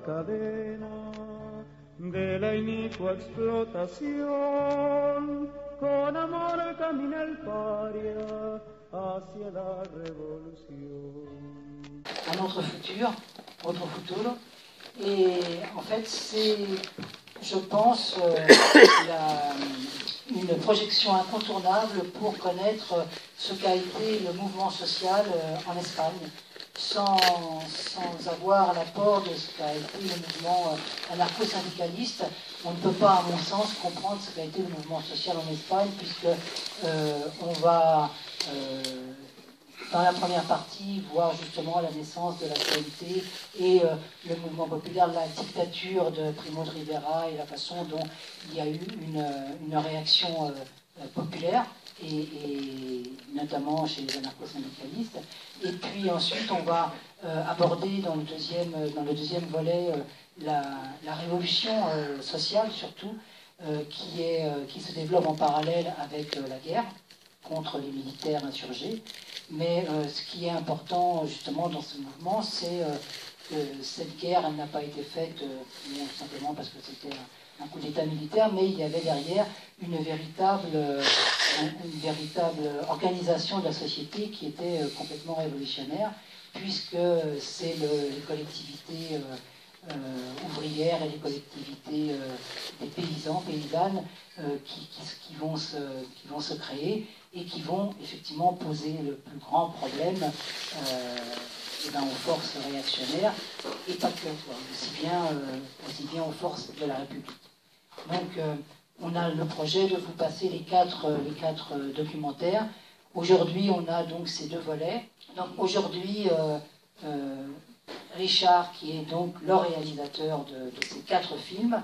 cadena de la inicua explotación. Con amor camina el paria hacia la révolution. Un autre futur, autre futuro. Et en fait, c'est, je pense, une projection incontournable pour connaître ce qu'a été le mouvement social en Espagne, sans avoir l'apport de ce qu'a été le mouvement anarcho-syndicaliste. On ne peut pas, à mon sens, comprendre ce qu'a été le mouvement social en Espagne, puisque on va, dans la première partie, voir justement la naissance de la CNT et le mouvement populaire, la dictature de Primo de Rivera et la façon dont il y a eu une réaction populaire, et notamment chez les anarcho-syndicalistes. Et puis ensuite, on va aborder dans le deuxième volet la révolution sociale, surtout, qui se développe en parallèle avec la guerre contre les militaires insurgés. Mais ce qui est important justement dans ce mouvement, c'est que cette guerre n'a pas été faite non simplement parce que c'était un coup d'État militaire, mais il y avait derrière une véritable organisation de la société qui était complètement révolutionnaire, puisque c'est les collectivités ouvrières et les collectivités des paysans, paysannes qui vont se créer et qui vont effectivement poser le plus grand problème aux forces réactionnaires, et pas que, aussi bien aux forces de la République. Donc on a le projet de vous passer les quatre documentaires. Aujourd'hui, on a donc ces deux volets. Donc aujourd'hui, Richard, qui est donc le réalisateur de ces 4 films,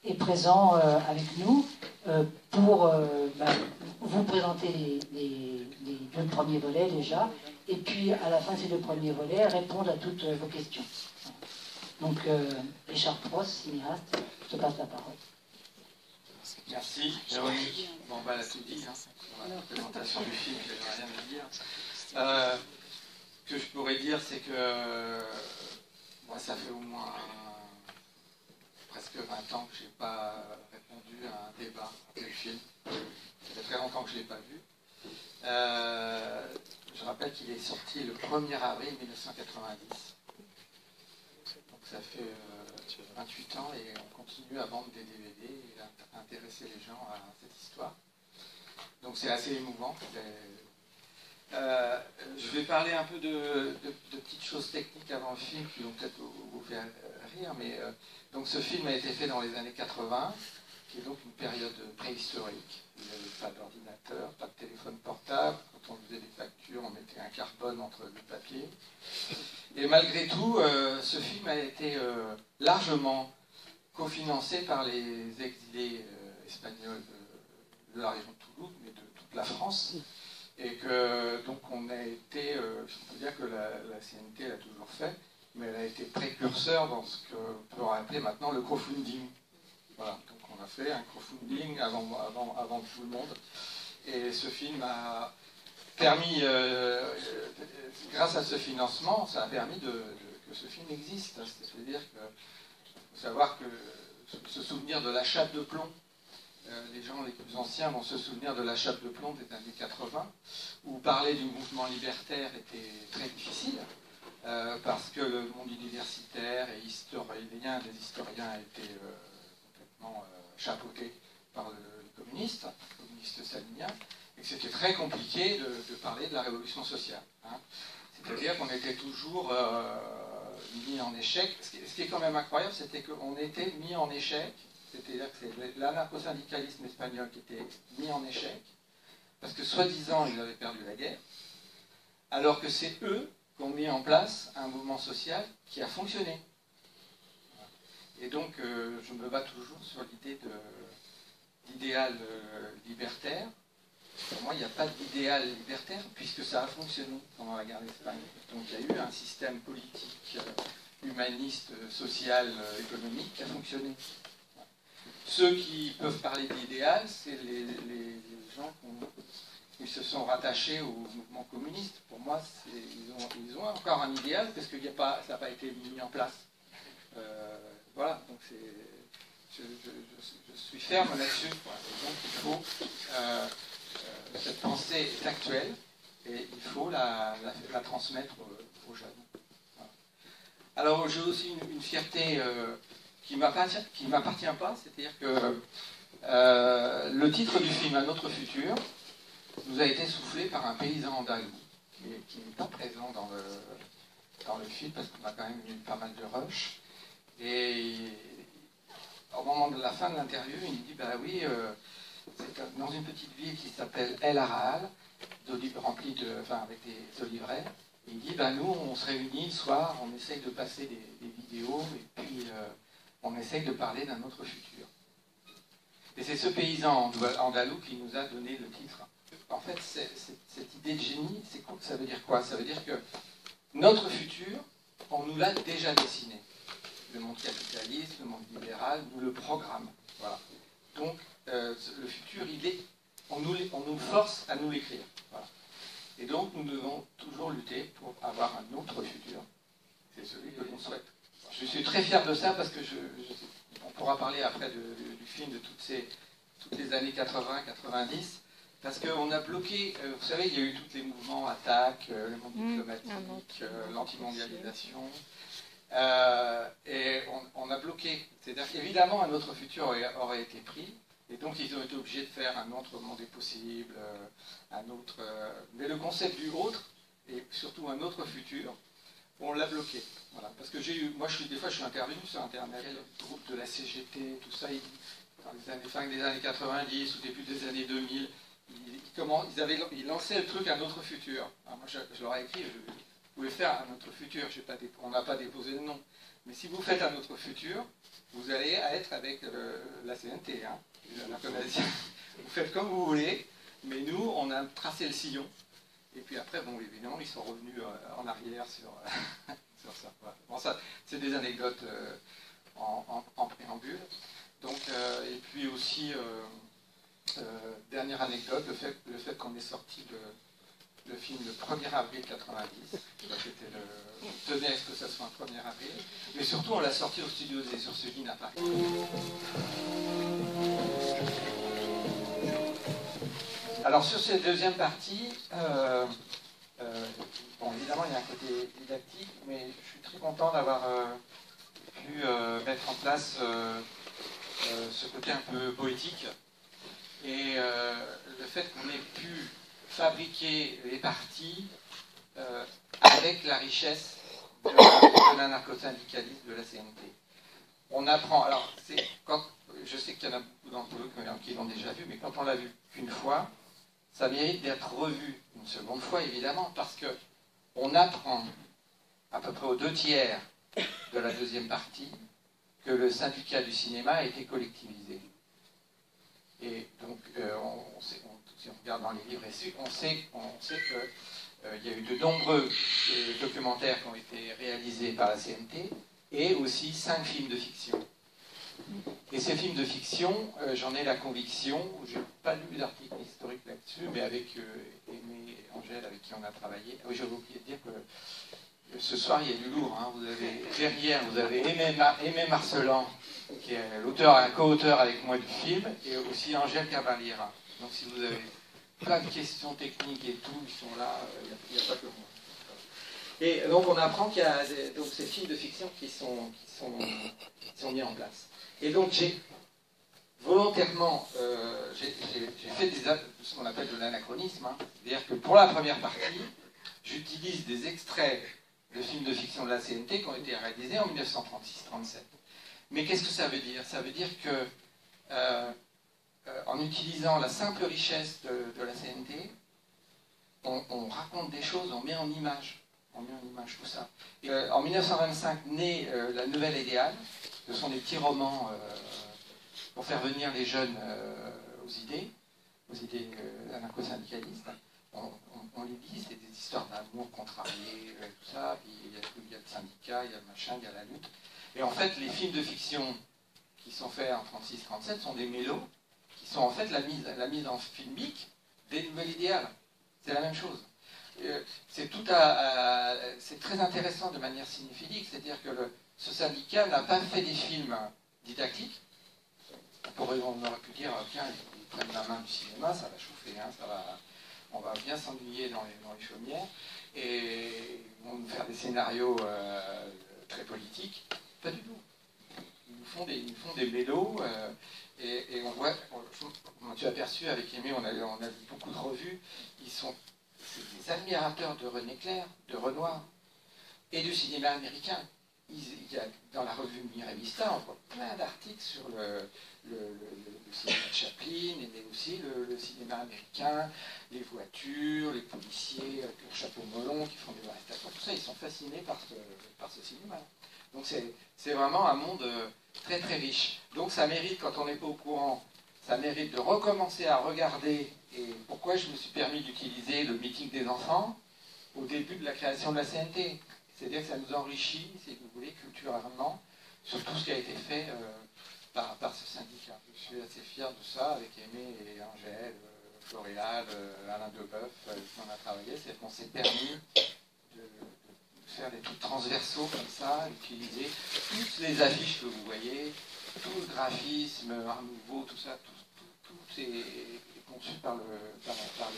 est présent avec nous pour vous présenter les 2 premiers volets déjà, et puis à la fin de ces 2 premiers volets, répondre à toutes vos questions. Donc Richard Prost, cinéaste, je te passe la parole. Merci, Véronique. Bon, elle a tout dit, dans la présentation du film, je n'ai rien à dire. Ce que je pourrais dire, c'est que moi, ça fait au moins presque 20 ans que je n'ai pas répondu à un débat sur le film. Ça fait très longtemps que je ne l'ai pas vu. Je rappelle qu'il est sorti le 1er avril 1990. Donc ça fait 28 ans et on continue à vendre des DVD et à intéresser les gens à cette histoire. Donc c'est assez émouvant. Je vais parler un peu de petites choses techniques avant le film qui vont peut-être vous faire rire, mais donc ce film a été fait dans les années 80, qui est donc une période préhistorique. Il n'y avait pas d'ordinateur, pas de téléphone portable. Quand on faisait des factures, on mettait un carbone entre le papier. Et malgré tout, ce film a été largement cofinancé par les exilés espagnols de la région de Toulouse, mais de toute la France. Et que donc on a été, je peux dire que la CNT l'a toujours fait, mais elle a été précurseur dans ce qu'on peut appeler maintenant le crowdfunding. Voilà, donc on a fait un crowdfunding avant tout le monde. Et ce film a permis, grâce à ce financement, ça a permis que ce film existe. C'est-à-dire qu'il faut savoir que se souvenir de la chape de plomb, les gens les plus anciens vont se souvenir de la chape de plomb des années 80, où parler du mouvement libertaire était très difficile, parce que le monde universitaire et des historiens étaient complètement chapeautés par le communiste stalinien, et que c'était très compliqué de parler de la révolution sociale. C'est-à-dire qu'on était toujours mis en échec. Ce qui est quand même incroyable, c'était qu'on était mis en échec. C'est-à-dire que c'est l'anarcho-syndicalisme espagnol qui était mis en échec, parce que soi-disant ils avaient perdu la guerre, alors que c'est eux qui ont mis en place un mouvement social qui a fonctionné. Et donc je me bats toujours sur l'idée d'idéal libertaire. Pour moi, il n'y a pas d'idéal libertaire, puisque ça a fonctionné pendant la guerre d'Espagne. Donc il y a eu un système politique, humaniste, social, économique qui a fonctionné. Ceux qui peuvent parler d'idéal, c'est les gens qui se sont rattachés au mouvement communiste. Pour moi, ils ont encore un idéal, parce que ça n'a pas été mis en place. Je suis ferme là-dessus. Donc il faut, cette pensée est actuelle et il faut la transmettre aux jeunes. Voilà. Alors j'ai aussi une fierté qui ne m'appartient pas, c'est-à-dire que le titre du film, Un autre futur, nous a été soufflé par un paysan andalou qui n'est pas présent dans le film parce qu'on a quand même eu pas mal de rush. Et au moment de la fin de l'interview, il me dit bah oui, c'est dans une petite ville qui s'appelle El Araal, remplie avec des oliveraies. Et il dit bah nous, on se réunit le soir, on essaye de passer des vidéos et puis on essaye de parler d'un autre futur. Et c'est ce paysan andalou qui nous a donné le titre. En fait, cette idée de génie, ça veut dire quoi? Ça veut dire que notre futur, on nous l'a déjà dessiné. Le monde capitaliste, le monde libéral, nous le programme. Voilà. Donc, le futur, on nous force à nous l'écrire. Voilà. Et donc, nous devons toujours lutter pour avoir un autre futur. C'est celui que l'on souhaite. Je suis très fier de ça parce que on pourra parler après du film de toutes les années 80-90. Parce qu'on a bloqué, vous savez, il y a eu tous les mouvements, attaques, le monde diplomatique, l'antimondialisation. Et on a bloqué. C'est-à-dire qu'évidemment, un autre futur aurait été pris. Et donc, ils ont été obligés de faire un autre monde est possible, mais le concept du autre, et surtout un autre futur, on l'a bloqué. Voilà. Parce que des fois, je suis intervenu sur Internet, le groupe de la CGT, tout ça, dans les années, fin des années 90 ou début des années 2000, ils lançaient le truc un autre futur. Alors moi, je leur ai écrit, vous pouvez faire un autre futur, on n'a pas déposé le nom. Mais si vous faites un autre futur, vous allez être avec la CNT. Hein, vous faites comme vous voulez, mais nous, on a tracé le sillon. Et puis après, bon, évidemment, ils sont revenus en arrière sur ça. Voilà. Bon, ça, c'est des anecdotes en préambule. Donc, et puis aussi... dernière anecdote, le fait qu'on ait sorti le film le 1er avril 90, on tenait à ce que ça soit un 1er avril, mais surtout on l'a sorti au studio des Ursulines à Paris. Alors sur cette deuxième partie, bon évidemment il y a un côté didactique, mais je suis très content d'avoir pu mettre en place ce côté un peu poétique. Et le fait qu'on ait pu fabriquer les parties avec la richesse de l'anarcho-syndicalisme de la CNT. On apprend, alors je sais qu'il y en a beaucoup d'entre vous qui l'ont déjà vu, mais quand on l'a vu qu'une fois, ça mérite d'être revu une seconde fois, évidemment, parce qu'on apprend à peu près aux 2/3 de la deuxième partie que le syndicat du cinéma a été collectivisé. Et donc, si on regarde dans les livres reçus, on sait qu'il y a eu de nombreux documentaires qui ont été réalisés par la CNT et aussi 5 films de fiction. Et ces films de fiction, j'en ai la conviction, je n'ai pas lu d'article historique là-dessus, mais avec Aimé et Angèle, avec qui on a travaillé. Oui, j'avais oublié de dire que ce soir, il y a du lourd. Hein. Vous avez, derrière, vous avez Aimé Marcelan, qui est l'auteur, un co-auteur avec moi du film, et aussi Angèle Cavaliera. Donc si vous avez plein de questions techniques et tout, ils sont là, il n'y a pas que moi. Et donc on apprend qu'il y a donc, ces films de fiction qui sont mis en place. Et donc j'ai volontairement, j'ai fait ce qu'on appelle de l'anachronisme, hein. C'est-à-dire que pour la première partie, j'utilise des extraits de films de fiction de la CNT qui ont été réalisés en 1936-37. Mais qu'est-ce que ça veut dire? Ça veut dire que, en utilisant la simple richesse de la CNT, on raconte des choses, on met en image tout ça. Et, en 1925 naît La Nouvelle Idéale. Ce sont des petits romans pour faire venir les jeunes aux idées anarcho-syndicalistes. On les lit, c'est des histoires d'amour contrarié, tout ça, puis il y a le syndicat, il y a le machin, il y a la lutte. Et en fait, les films de fiction qui sont faits en 36-37 sont des mélos, qui sont en fait la mise en filmique des Nouvelles Idéales. C'est la même chose. C'est très intéressant de manière cinéphilique, c'est-à-dire que ce syndicat n'a pas fait des films didactique. On aurait pu dire, tiens, ils prennent la main du cinéma, ça va chauffer, hein, on va bien s'ennuyer dans les chaumières, et ils vont nous faire des scénarios très politiques. Pas du tout. Ils nous font des mélos, et on voit, je m'en suis aperçu avec Aimé, on a lu beaucoup de revues, c'est des admirateurs de René Clair, de Renoir, et du cinéma américain. Il y a, dans la revue Mirevista, on voit plein d'articles sur le cinéma de Chaplin, mais aussi le cinéma américain, les voitures, les policiers avec leur chapeau melon qui font des arrestations, tout ça, ils sont fascinés par ce cinéma. Donc c'est vraiment un monde très très riche. Donc ça mérite, quand on n'est pas au courant, ça mérite de recommencer à regarder. Et pourquoi je me suis permis d'utiliser le meeting des enfants au début de la création de la CNT. C'est-à-dire que ça nous enrichit, si vous voulez, culturellement, sur tout ce qui a été fait par ce syndicat. Je suis assez fier de ça, avec Aimé et Angèle, Floréal, Alain Deboeuf, qui on a travaillé, c'est qu'on s'est permis de faire des trucs transversaux comme ça, d'utiliser toutes les affiches que vous voyez, tout le graphisme, Art Nouveau, tout ça, tout est conçu par le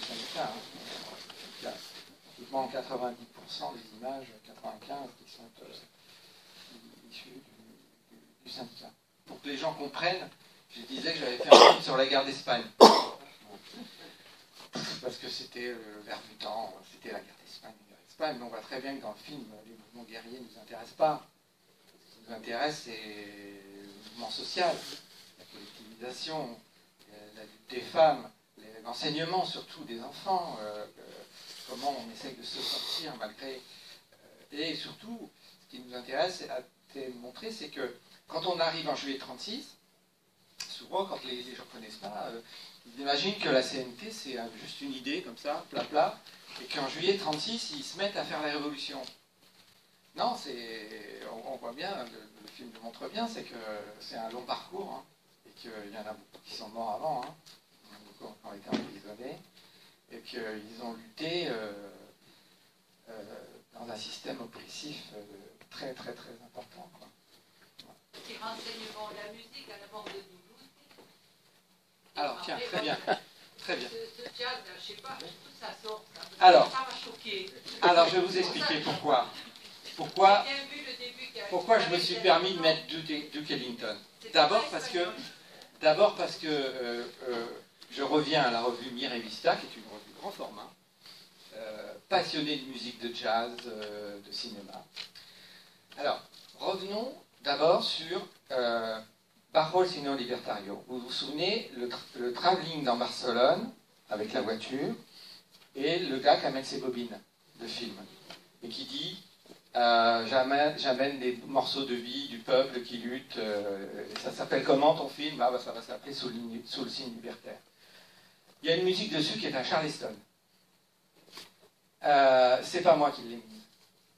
syndicat. Il y a pratiquement 90% des images, 95% qui sont issues du syndicat. Pour que les gens comprennent, je disais que j'avais fait un film sur la guerre d'Espagne. Parce que c'était l'air du temps, c'était la guerre d'Espagne, mais on voit très bien que dans le film, les mouvements guerriers ne nous intéressent pas. Ce qui nous intéresse, c'est le mouvement social, la collectivisation, la lutte des femmes, l'enseignement surtout des enfants, comment on essaye de se sortir malgré... et surtout, ce qui nous intéresse à te montrer, c'est que quand on arrive en juillet 36, souvent quand les gens ne connaissent pas, ils imaginent que la CNT c'est juste une idée comme ça, plat, et qu'en juillet 36, ils se mettent à faire la révolution. Non, on voit bien, le film le montre bien, c'est que c'est un long parcours, hein, et qu'il y en a beaucoup qui sont morts avant, hein, beaucoup qui ont été emprisonnés, et qu'ils ont lutté dans un système oppressif très très très important, quoi. Petit renseignement, la musique à la mort de Doudou. Alors, tiens, très bien. Très bien. Ce jazz, je ne sais pas, tout ça sort. Alors, ça m'a choqué. Alors, je vais vous expliquer pourquoi. Pourquoi je me suis permis de mettre Duke Ellington. D'abord parce que je reviens à la revue Mirevista, qui est une revue grand format, passionnée de musique, de jazz, de cinéma. Alors, revenons d'abord sur Bajo Sino Libertario. Vous vous souvenez, le travelling dans Barcelone, avec la voiture, et le gars qui amène ses bobines de film, et qui dit j'amène des morceaux de vie du peuple qui lutte, et ça s'appelle comment ton film? Ça va s'appeler sous le signe libertaire. Il y a une musique dessus qui est un Charleston. C'est pas moi qui l'ai mise.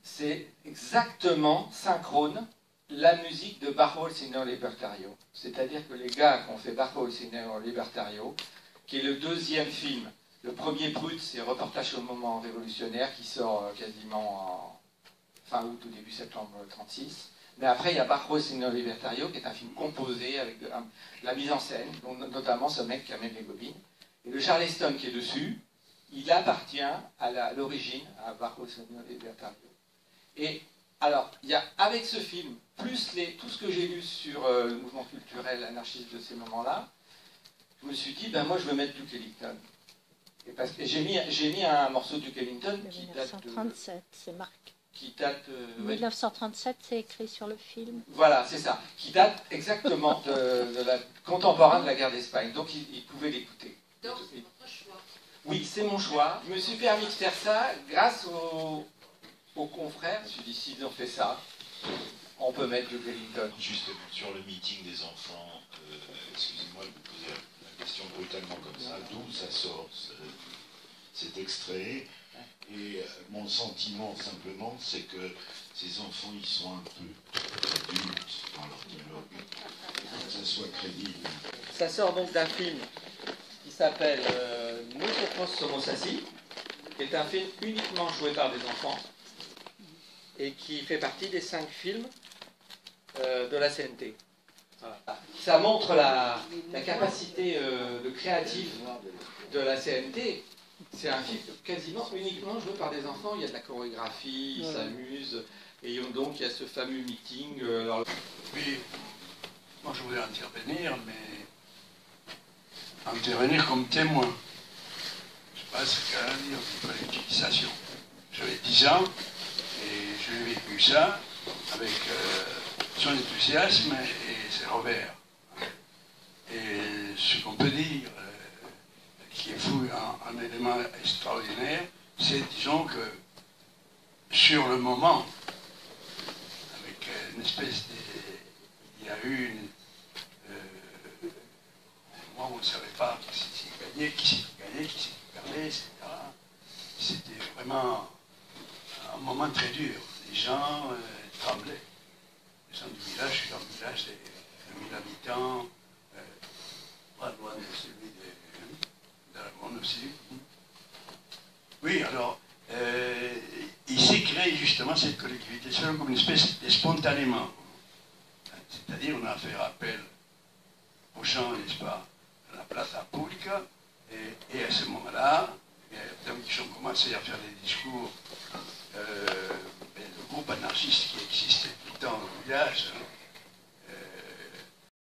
C'est exactement synchrone la musique de Bajo el Sino Libertario. C'est-à-dire que les gars qui ont fait Bajo el Sino Libertario, qui est le deuxième film, le premier brut, c'est Reportage au moment révolutionnaire, qui sort quasiment en fin août ou début septembre 1936. Mais après, il y a Bajo el Sino Libertario, qui est un film composé avec de la mise en scène, dont notamment ce mec qui amène les bobines. Et le Charleston qui est dessus, il appartient à l'origine à Bajo el Sino Libertario. Et alors, il y a, avec ce film, plus tout ce que j'ai lu sur le mouvement culturel anarchiste de ces moments-là, je me suis dit, ben moi je veux mettre Duke Ellington. Et parce que j'ai mis un morceau de Duke Ellington qui date de... 1937, c'est marqué. Qui date... 1937, c'est écrit sur le film. Voilà, c'est ça. Qui date exactement de la contemporain de la guerre d'Espagne. Donc il pouvait l'écouter. Donc c'est votre choix. Oui, c'est mon choix. Je me suis permis de faire ça grâce aux confrères. Je me suis dit, s'ils ont fait ça, on peut mettre Duke Ellington. Justement, sur le meeting des enfants, excusez-moi de vous poser la question brutalement comme ça, d'où ça sort cet extrait? Et mon sentiment simplement, c'est que ces enfants, ils sont un peu adultes dans leur dialogue, pour que ça soit crédible. Ça sort donc d'un film qui s'appelle Nosotros Somos Así, qui est un film uniquement joué par des enfants et qui fait partie des 5 films de la CNT. Voilà. Ça montre la capacité de créatif de la CNT. C'est un film quasiment uniquement joué par des enfants. Il y a de la chorégraphie, ils s'amusent. Et donc il y a ce fameux meeting. Oui, moi je voulais intervenir, mais intervenir comme témoin. Je ne sais pas ce qu'elle a dit de l'utilisation. J'avais 10 ans et j'ai vécu ça avec son enthousiasme et ses revers. Et ce qu'on peut dire, qui est fou, un élément extraordinaire, c'est, disons que, sur le moment, avec une espèce de... Il y a eu une... moi, on ne savait pas qui s'est gagné, qui s'est gagné, etc. C'était vraiment un moment très dur. Les gens tremblaient. Les gens du village, je suis dans le village de 1000 habitants, pas loin de celui de la Grande aussi. Oui, alors, il s'est créé justement cette collectivité seule comme une espèce de spontanément. C'est-à-dire, on a fait appel aux gens, n'est-ce pas, à la Plaza Pública, et à ce moment-là, donc ils ont commencé à faire des discours, le groupe anarchiste qui existait tout le temps au village,